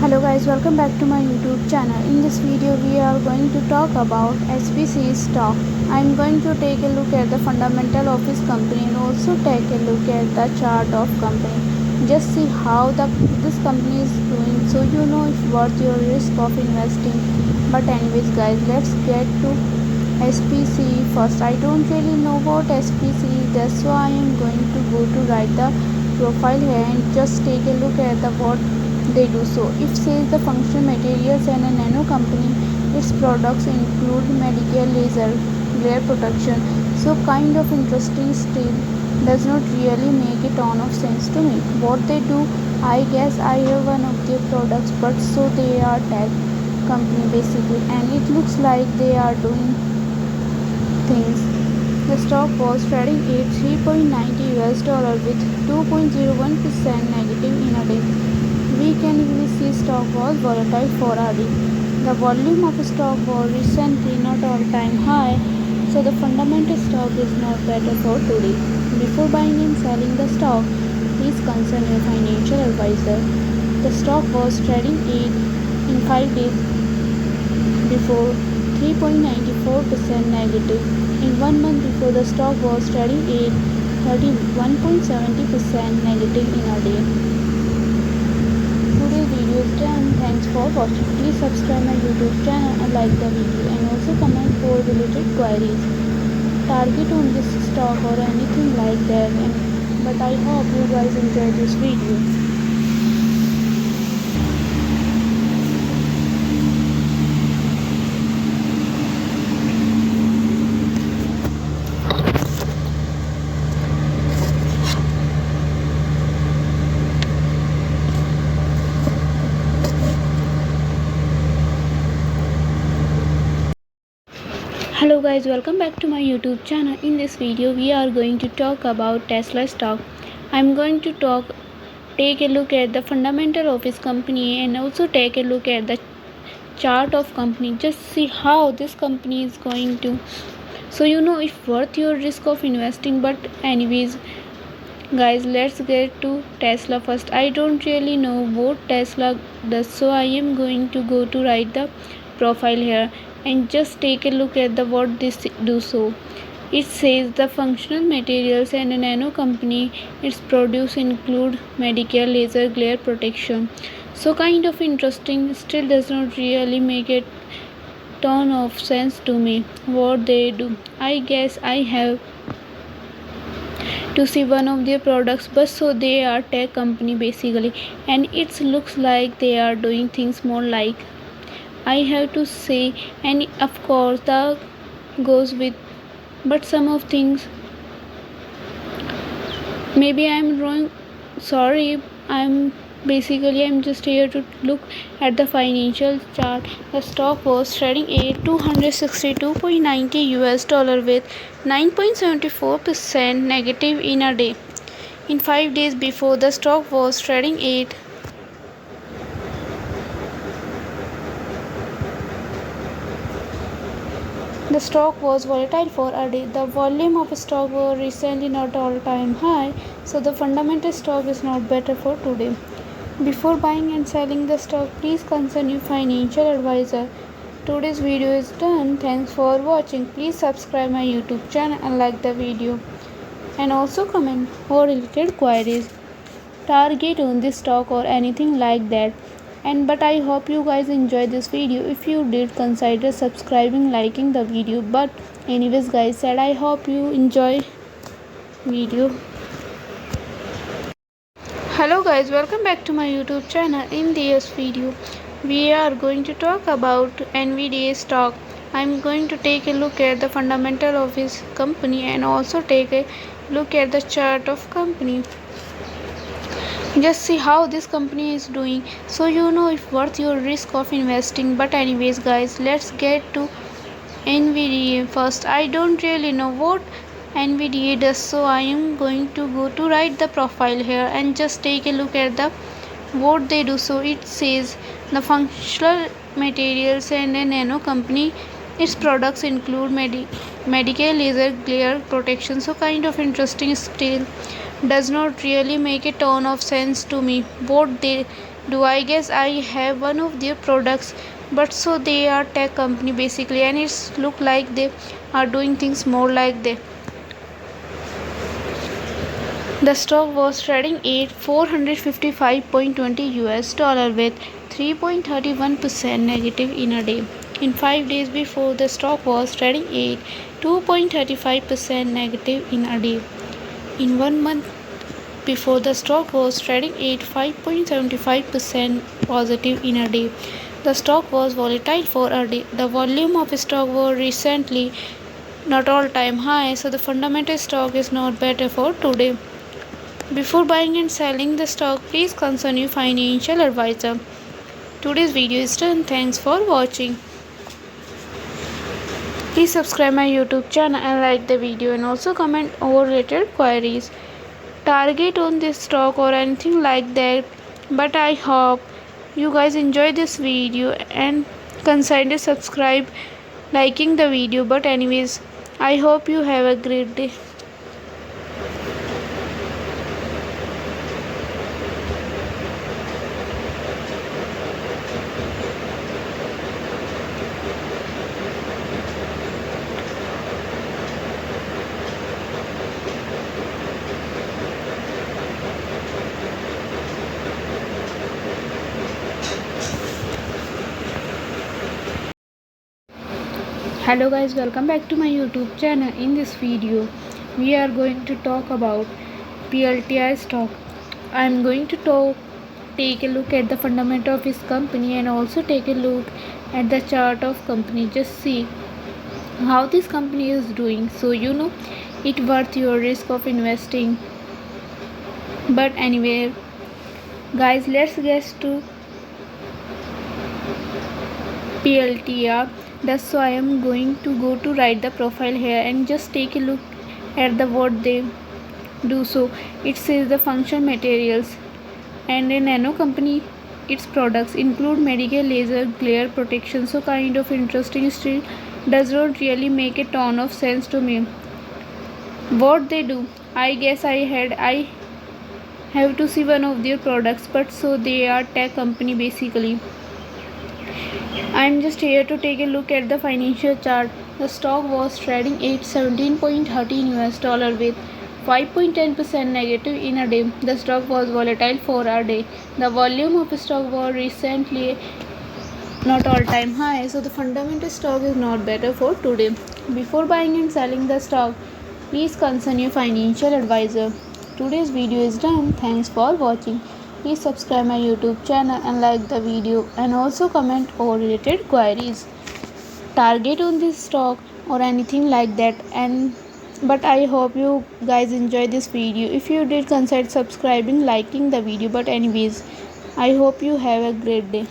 Hello guys, welcome back to my YouTube channel. In this video we are going to talk about SPCE Stock. I am going to take a look at the fundamental of this company and also take a look at the chart of company. Just see how this company is doing so you know if worth your risk of investing. But anyways guys, let's get to SPCE first. I don't really know what SPCE does, so I am going to go to write the profile here and just take a look at what they do. So it says the functional materials and a nano company. Its products include medical laser glare protection. So kind of interesting, still does not really make a ton of sense to me. What they do, I guess I have one of their products, but so they are tech company basically, and it looks like they are doing things. The stock was trading at $3.90 with 2.01% negative in a day. We can easily see stock was volatile for a day. The volume of stock was recently not all-time high, so the fundamental stock is not better for today. Before buying and selling the stock, please consult your financial advisor. The stock was trading in 5 days before 3.94% negative. In 1 month before, the stock was trading at 31.70% negative in a day. Today's video is done. Thanks for watching. Please subscribe my YouTube channel and like the video, and also comment for related queries. Target on this stock or anything like that. But I hope you guys enjoyed this video. Hello guys, welcome back to my YouTube channel. In this video we are going to talk about Tesla stock. I'm going to take a look at the fundamental of this company and also take a look at the chart of company. Just see how this company is going to, so you know if worth your risk of investing. But anyways guys, let's get to Tesla first. I don't really know what Tesla does, so I am going to go to write the profile here and just take a look at what this do. So it says the functional materials and a nano company. Its produce include medical laser glare protection. So kind of interesting, still does not really make a ton of sense to me what they do. I guess I have to see one of their products, but so they are tech company basically, and it looks like they are doing things more like I have to say, and of course the goes with, but some of things maybe I'm wrong, sorry. I'm just here to look at the financial chart. The stock was trading at $262.90 with 9.74% negative in a day. In 5 days before, the stock was trading at the stock was volatile for a day. The volume of stock was recently not all-time high, so the fundamental stock is not better for today. Before buying and selling the stock, please consult your financial advisor. Today's video is done. Thanks for watching. Please subscribe my YouTube channel and like the video, and also comment for related queries. Target on this stock or anything like that. But I hope you guys enjoyed this video. If you did, consider subscribing, liking the video. But anyways guys, said I hope you enjoy video. Hello guys, welcome back to my YouTube channel. In this video we are going to talk about NVDA stock. I'm going to take a look at the fundamental of this company and also take a look at the chart of company. Just see how this company is doing, so you know if worth your risk of investing. But anyways guys, let's get to NVDA first. I don't really know what NVDA does, so I am going to go to write the profile here and just take a look at what they do. So it says the functional materials and a nano company. Its products include medical laser glare protection. So kind of interesting, still does not really make a ton of sense to me what they do. I guess I have one of their products, but so they are tech company basically, and it's look like they are doing things more like they. The stock was trading at 455.20 US dollar with 3.31% negative in a day. In 5 days before, the stock was trading at 2.35% negative in a day. In 1 month before, the stock was trading at 5.75% positive in a day. The stock was volatile for a day. The volume of stock was recently not all-time high, so the fundamental stock is not better for today. Before buying and selling the stock, please consult your financial advisor. Today's video is done. Thanks for watching. Please subscribe my YouTube channel and like the video, and also comment over related queries. Target on this stock or anything like that. But I hope you guys enjoy this video and consider subscribe, liking the video. But anyways, I hope you have a great day. Hello guys, welcome back to my YouTube channel. In this video we are going to talk about PLTI stock. I am going to take a look at the fundamental of this company and also take a look at the chart of company. Just see how this company is doing, so you know it worth your risk of investing. But anyway guys, let's get to PLTR. That's so I am going to go to write the profile here and just take a look at the what they do. So it says the function materials and a nano company. Its products include medical laser glare protection. So kind of interesting, still does not really make a ton of sense to me. What they do, I guess I have to see one of their products, but so they are tech company basically. I'm just here to take a look at the financial chart. The stock was trading at 17.13 US dollar with 5.10% negative in a day. The stock was volatile for a day. The volume of stock was recently not all-time high, so the fundamental stock is not better for today. Before buying and selling the stock, please consult your financial advisor. Today's video is done. Thanks for watching. Please subscribe my YouTube channel and like the video, and also comment all related queries. Target on this stock or anything like that. But I hope you guys enjoy this video. If you did, consider subscribing, liking the video. But anyways, I hope you have a great day.